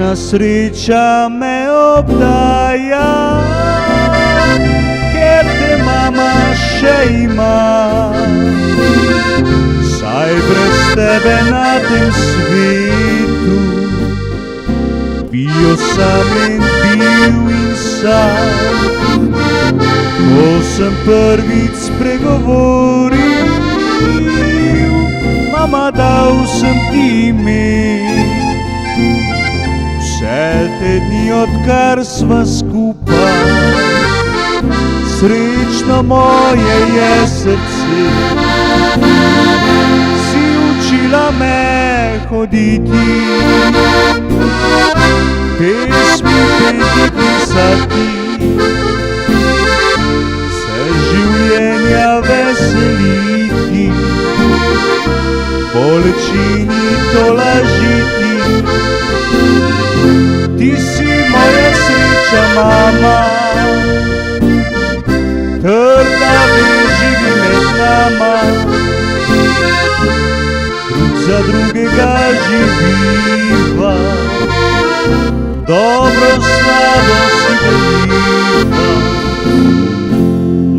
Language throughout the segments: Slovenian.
Ena sreča me obdaja, ker te mama še ima. Saj brez tebe na tem svetu bi osamljen bil in sam. Ko sem prvič spregovoril, mama, dal sem ti ime. Vse te dni, odkar sva skupaj, srečno moje je srce. Si učila me hoditi, pesmi peti, pisati, se življenja veseliti, bolečini tolažiti. Ti si moja sreča, mama, trda vez živi med nama. Drug za drugega živiva, dobro slabo si deliva.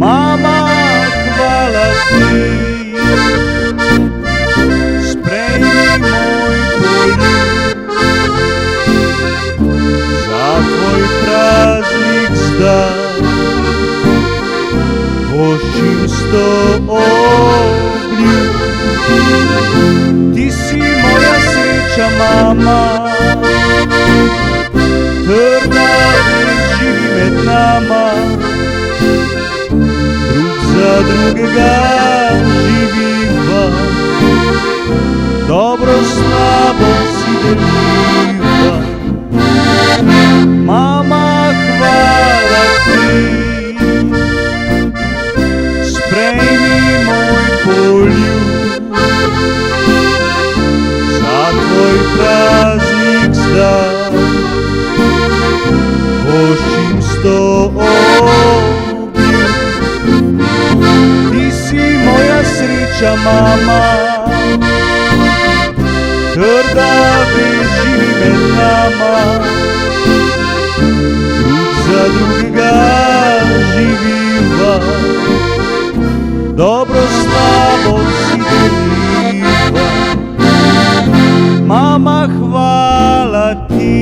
Mama, hvala ti, sprejmi moj poljub, za tvoj praznik zdaj voščim 100 obljub. Ti si moja sreča, mama, trda vez živi med nama. Drug za drugega živiva, dobro slabo si deliva. Mama, hvala ti, sprejmi moj poljub, za tvoj praznik zdaj voščim 100 obljub. Ti si moja sreča, mama, trda vez živi med nama. Drug za drugega živiva, dobro slabo si deliva. Mama, hvala ti,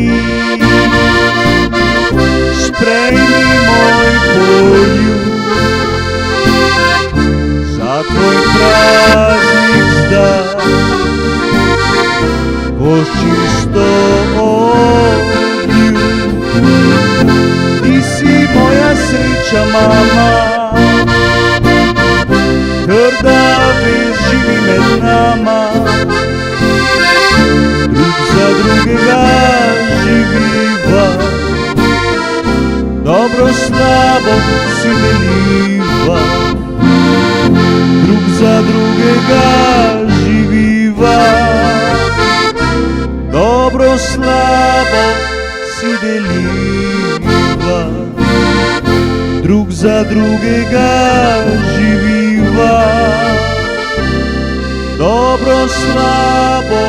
sprejmi moj poljub, za tvoj praznik zdaj voščim 100 obljub. Ti si moja sreča, mama, trda vez živi med nama. Drug za drugega živiva, dobro slabo si deliva. Drug za drugega živiva, dobro slabo si deliva. Drug za drugega živiva, dobro slabo